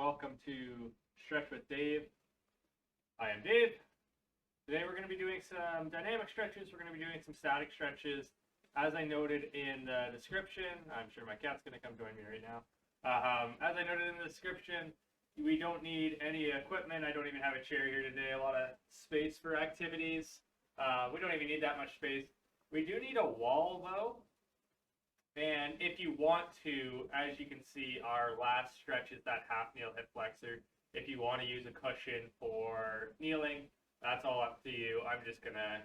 Welcome to Stretch with Dave. I am Dave. Today we're going to be doing some dynamic stretches. We're going to be doing some static stretches. As I noted in the description, I'm sure my cat's going to come join me right now. As I noted in the description, we don't need any equipment. I don't even have a chair here today. A lot of space for activities. We don't even need that much space. We do need a wall though. And if you want to, as you can see, our last stretch is that half kneel hip flexor. If you want to use a cushion for kneeling, that's all up to you. I'm just going to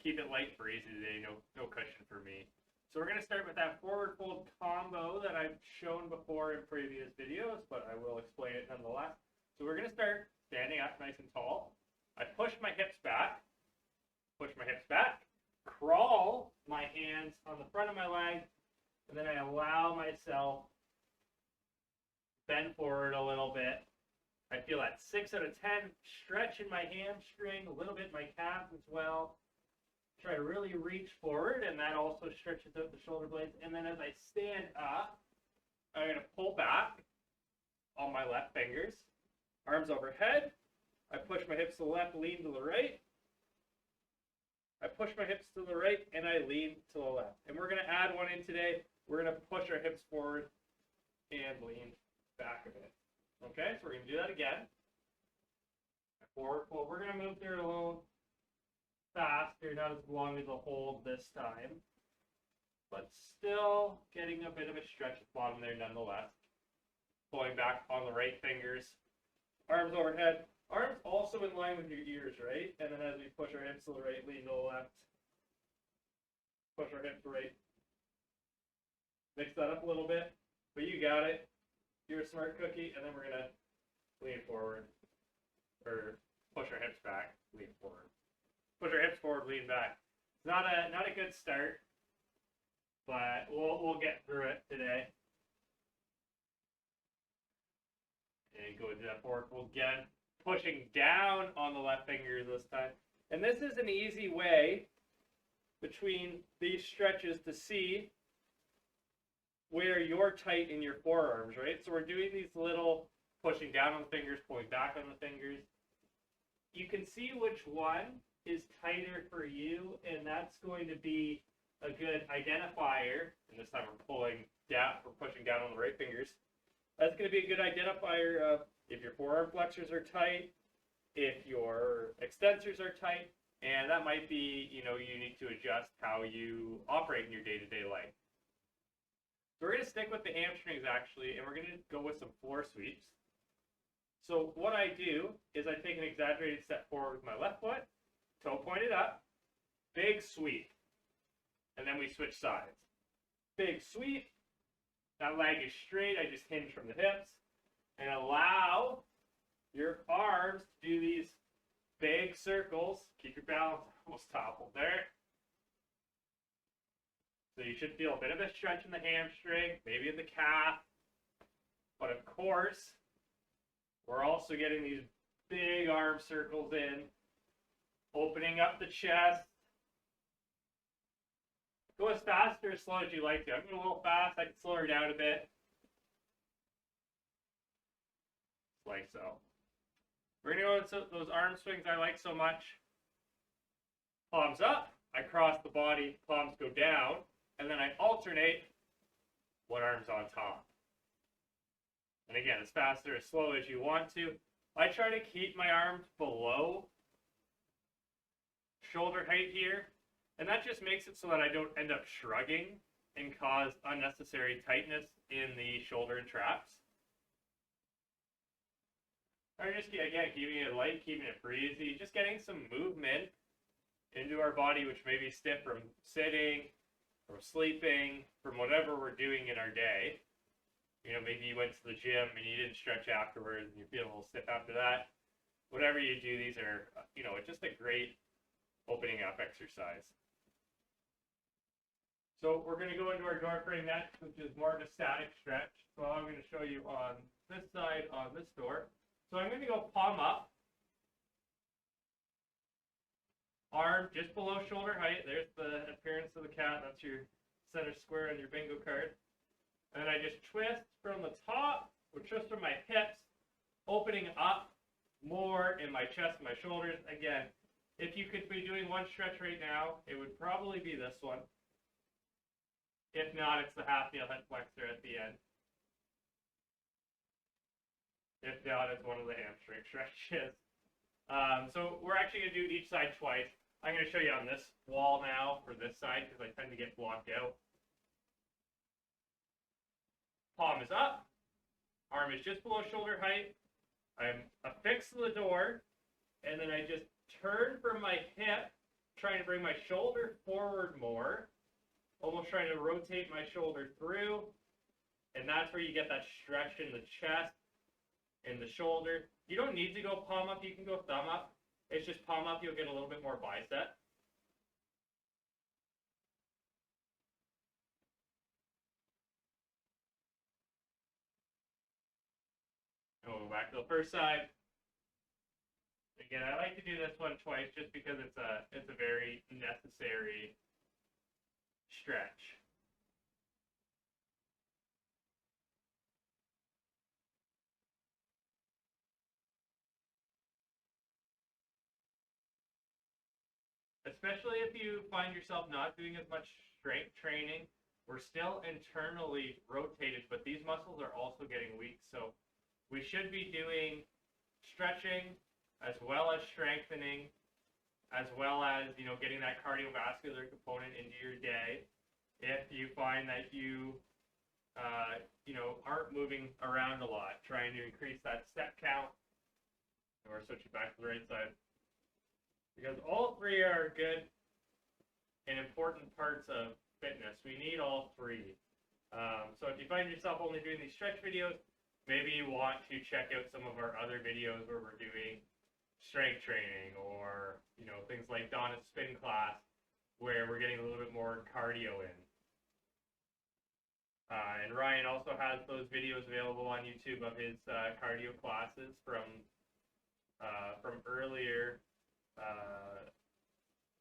keep it light for easy today, no cushion for me. So we're going to start with that forward fold combo that I've shown before in previous videos, but I will explain it nonetheless. So we're going to start standing up nice and tall. I push my hips back, crawl my hands on the front of my leg, and then I allow myself bend forward a little bit. I feel that 6 out of 10 stretch in my hamstring, a little bit in my calf as well. Try to really reach forward, and that also stretches out the shoulder blades. And then as I stand up, I'm going to pull back on my left fingers, arms overhead. I push my hips to the left, lean to the right. I push my hips to the right, and I lean to the left. And we're going to add one in today. We're going to push our hips forward and lean back a bit. Okay, so we're going to do that again. Forward fold. We're going to move through it a little faster, not as long as a hold this time. But still getting a bit of a stretch at the bottom there nonetheless. Pulling back on the right fingers. Arms overhead. Arms also in line with your ears, right? And then as we push our hips to the right, lean to the left. Push our hips right. Mix that up a little bit, but you got it. You're a smart cookie, and then we're going to lean forward, or push our hips back, lean forward. Push our hips forward, lean back. It's not a good start, but we'll get through it today. And go into that forward fold again, pushing down on the left finger this time. And this is an easy way between these stretches to see where you're tight in your forearms, right? So we're doing these little pushing down on the fingers, pulling back on the fingers. You can see which one is tighter for you, and that's going to be a good identifier. And this time we're pulling down, we're pushing down on the right fingers. That's going to be a good identifier of if your forearm flexors are tight, if your extensors are tight, and that might be, you need to adjust how you operate in your day-to-day life. So we're going to stick with the hamstrings actually, and we're going to go with some floor sweeps. So what I do is I take an exaggerated step forward with my left foot, toe pointed up, big sweep, and then we switch sides. Big sweep, that leg is straight, I just hinge from the hips, and allow your arms to do these big circles. Keep your balance, almost toppled there. So you should feel a bit of a stretch in the hamstring, maybe in the calf. But of course, we're also getting these big arm circles in, opening up the chest. Go as fast or as slow as you like to. I'm going a little fast. I can slow her down a bit. Like so. We're going to go into those arm swings I like so much. Palms up. I cross the body. Palms go down. And then I alternate one arm's on top. And again, as fast or as slow as you want to. I try to keep my arms below shoulder height here. And that just makes it so that I don't end up shrugging and cause unnecessary tightness in the shoulder and traps. Or just, again, keeping it light, keeping it breezy. Just getting some movement into our body, which may be stiff from sitting, from sleeping, from whatever we're doing in our day. Maybe you went to the gym and you didn't stretch afterwards and you feel a little stiff after that. Whatever you do, these are, just a great opening up exercise. So we're going to go into our door frame next, which is more of a static stretch. So I'm going to show you on this side, on this door. So I'm going to go palm up. Arm just below shoulder height. There's the appearance of the cat. That's your center square on your bingo card. And then I just twist from the top, or twist from my hips opening up more in my chest and my shoulders. Again, if you could be doing one stretch right now, it would probably be this one. If not, it's the half heel head flexor at the end. If not, it's one of the hamstring stretches. So we're actually going to do each side twice. I'm going to show you on this wall now for this side because I tend to get blocked out. Palm is up. Arm is just below shoulder height. I'm affixed to the door. And then I just turn from my hip, trying to bring my shoulder forward more. Almost trying to rotate my shoulder through. And that's where you get that stretch in the chest, in the shoulder. You don't need to go palm up. You can go thumb up. It's just palm up, you'll get a little bit more bicep. And we'll go back to the first side. Again, I like to do this one twice just because it's a very necessary stretch. Especially if you find yourself not doing as much strength training, we're still internally rotated, but these muscles are also getting weak. So we should be doing stretching as well as strengthening, as well as, you know, getting that cardiovascular component into your day. If you find that you aren't moving around a lot, trying to increase that step count. And we're switching back to the right side. Because all three are good and important parts of fitness. We need all three. So if you find yourself only doing these stretch videos, maybe you want to check out some of our other videos where we're doing strength training or, you know, things like Donna's spin class where we're getting a little bit more cardio in. And Ryan also has those videos available on YouTube of his cardio classes from earlier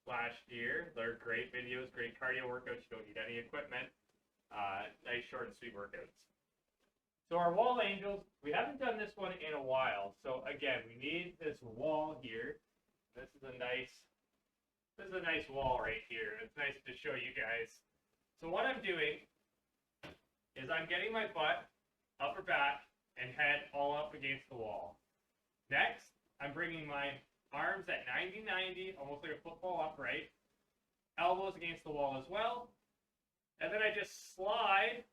last year. They're great videos, great cardio workouts. You don't need any equipment. Nice, short, and sweet workouts. So our wall angels, we haven't done this one in a while. So again, we need this wall here. This is a nice wall right here. It's nice to show you guys. So what I'm doing is I'm getting my butt, upper back, and head all up against the wall. Next, I'm bringing my arms at 90-90, almost like a football upright. Elbows against the wall as well. And then I just slide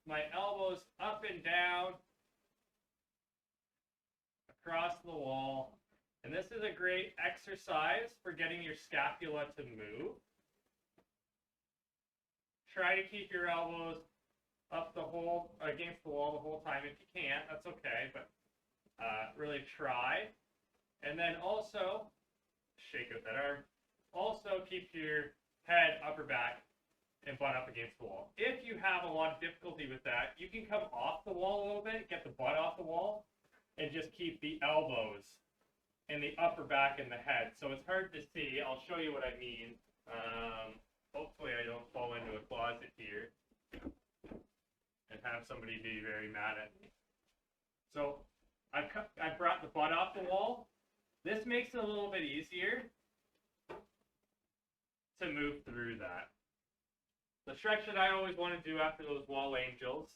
my elbows up and down across the wall. And this is a great exercise for getting your scapula to move. Try to keep your elbows up against the wall the whole time. If you can't, that's okay, but really try. And then also, shake out that arm. Also keep your head, upper back, and butt up against the wall. If you have a lot of difficulty with that, you can come off the wall a little bit, get the butt off the wall, and just keep the elbows and the upper back and the head. So it's hard to see. I'll show you what I mean. Hopefully I don't fall into a closet here and have somebody be very mad at me. So I've brought the butt off the wall. This makes it a little bit easier to move through that. The stretch that I always want to do after those wall angels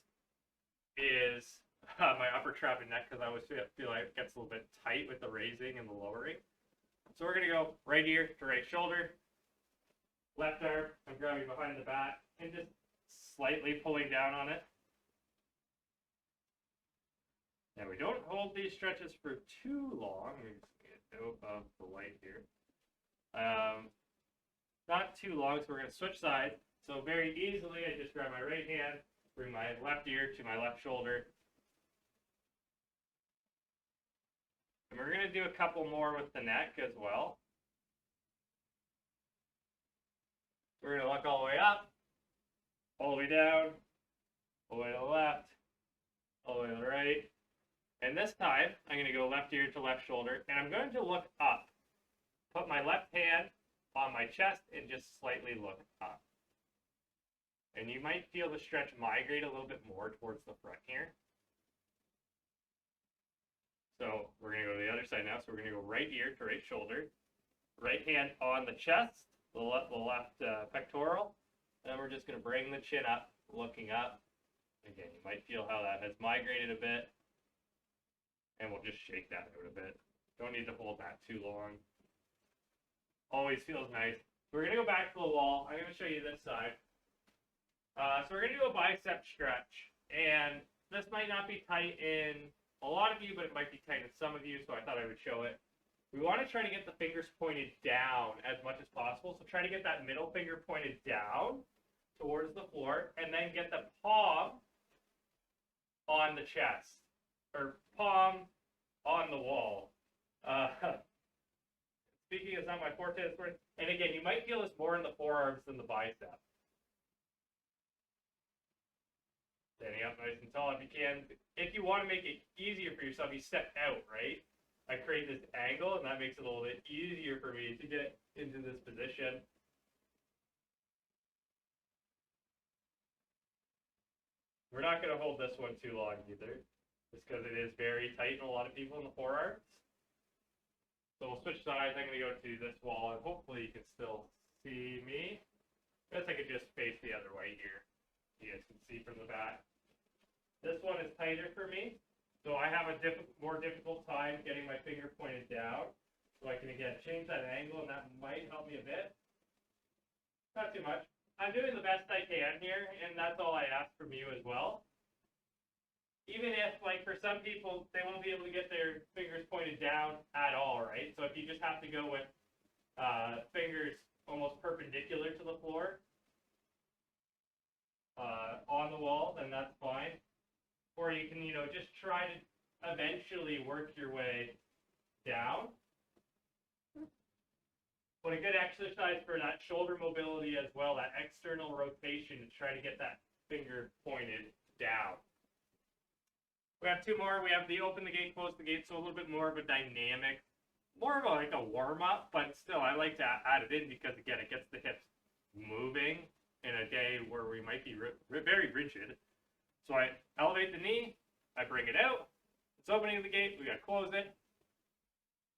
is my upper trap and neck, because I always feel like it gets a little bit tight with the raising and the lowering. So we're going to go right ear to right shoulder, left arm, I'm grabbing behind the back and just slightly pulling down on it. Now we don't hold these stretches for too long. Let me just get out of the light here. Not too long, so we're going to switch sides. So very easily, I just grab my right hand, bring my left ear to my left shoulder. And we're going to do a couple more with the neck as well. We're going to look all the way up, all the way down, all the way to the left, all the way to the right. And this time, I'm going to go left ear to left shoulder, and I'm going to look up. Put my left hand on my chest and just slightly look up. And you might feel the stretch migrate a little bit more towards the front here. So we're going to go to the other side now. So we're going to go right ear to right shoulder, right hand on the chest, the left pectoral, and then we're just going to bring the chin up, looking up. Again, you might feel how that has migrated a bit, and we'll just shake that out a bit. Don't need to hold that too long. Always feels nice. We're going to go back to the wall. I'm going to show you this side. So we're going to do a bicep stretch, and this might not be tight in a lot of you, but it might be tight in some of you, so I thought I would show it. We want to try to get the fingers pointed down as much as possible, so try to get that middle finger pointed down towards the floor, and then get the palm on the chest, or palm on the wall. Speaking is not my forte, and again, you might feel this more in the forearms than the bicep. Standing up nice and tall if you can. If you want to make it easier for yourself, you step out, right? I create this angle, and that makes it a little bit easier for me to get into this position. We're not going to hold this one too long either, just because it is very tight in a lot of people in the forearms. So we'll switch sides. I'm going to go to this wall, and hopefully you can still see me. I guess I could just face the other way here. You guys can see from the back. This one is tighter for me, so I have a more difficult time getting my finger pointed down. So I can, again, change that angle, and that might help me a bit. Not too much. I'm doing the best I can here, and that's all I ask from you as well. Even if, like, for some people, they won't be able to get their fingers pointed down at all, right? So if you just have to go with fingers almost perpendicular to the floor on the wall, then that's fine. Or you can, just try to eventually work your way down. But a good exercise for that shoulder mobility as well, that external rotation to try to get that finger pointed down. We have two more. We have the open the gate, close the gate, so a little bit more of a dynamic, more of like a warm-up, but still I like to add it in because, again, it gets the hips moving in a day where we might be very rigid. So I elevate the knee, I bring it out, it's opening the gate, we got to close it,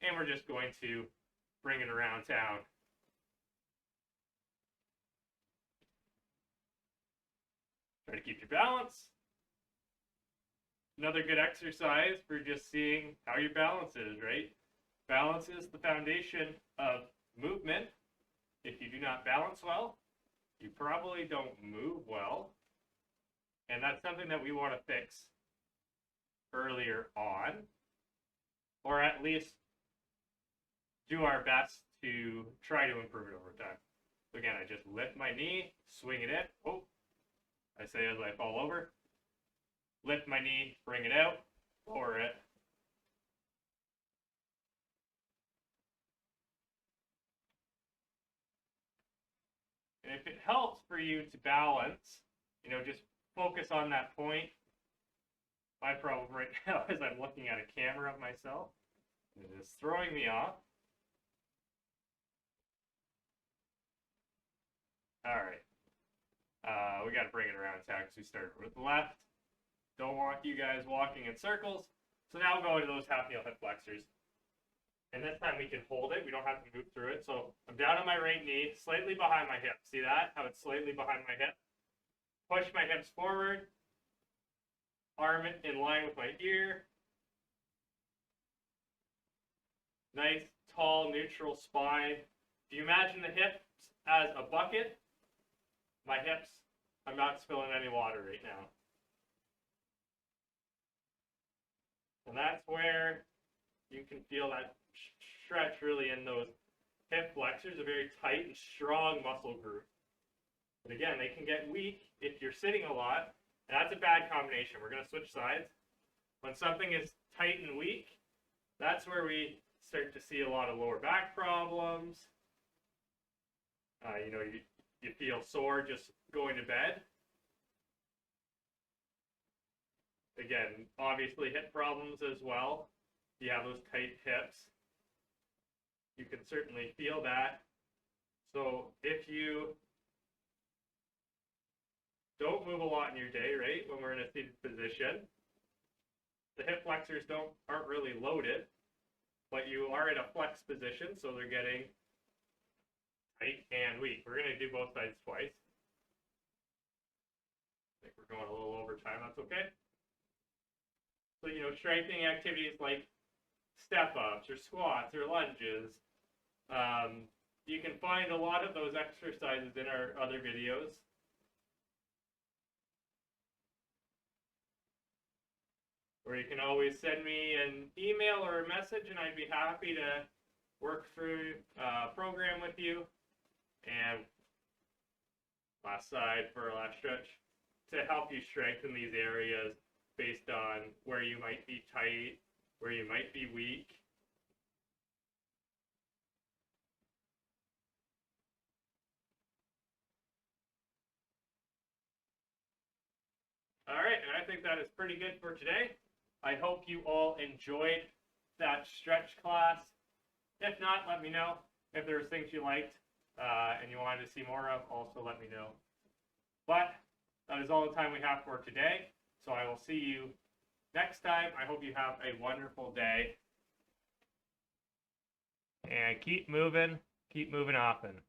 and we're just going to bring it around town. Try to keep your balance. Another good exercise for just seeing how your balance is, right? Balance is the foundation of movement. If you do not balance well, you probably don't move well. And that's something that we want to fix earlier on, or at least do our best to try to improve it over time. So again, I just lift my knee, swing it in. Oh, I say as I fall over. Lift my knee, bring it out, lower it. And if it helps for you to balance, just focus on that point. My problem right now is I'm looking at a camera of myself. It is throwing me off. All right. We got to bring it around town because we started with the left. Don't want you guys walking in circles. So now we'll go into those half kneel hip flexors. And this time we can hold it. We don't have to move through it. So I'm down on my right knee, slightly behind my hip. See that? How it's slightly behind my hip? Push my hips forward. Arm in line with my ear. Nice, tall, neutral spine. If you imagine the hips as a bucket, my hips, I'm not spilling any water right now. And that's where you can feel that stretch really in those hip flexors, a very tight and strong muscle group. But again, they can get weak if you're sitting a lot, and that's a bad combination. We're going to switch sides. When something is tight and weak, that's where we start to see a lot of lower back problems. You feel sore just going to bed. Again, obviously hip problems as well. If you have those tight hips, you can certainly feel that. So if you don't move a lot in your day, right, when we're in a seated position, The hip flexors aren't really loaded, but you are in a flex position, so they're getting tight and weak. We're going to do both sides twice. I think we're going a little over time. That's okay. So, strengthening activities like step-ups or squats or lunges, you can find a lot of those exercises in our other videos. Or you can always send me an email or a message, and I'd be happy to work through a program with you. And last side for our last stretch, to help you strengthen these areas based on where you might be tight, where you might be weak. All right, and I think that is pretty good for today. I hope you all enjoyed that stretch class. If not, let me know. If there's things you liked and you wanted to see more of, also let me know. But that is all the time we have for today. So I will see you next time. I hope you have a wonderful day. And keep moving often.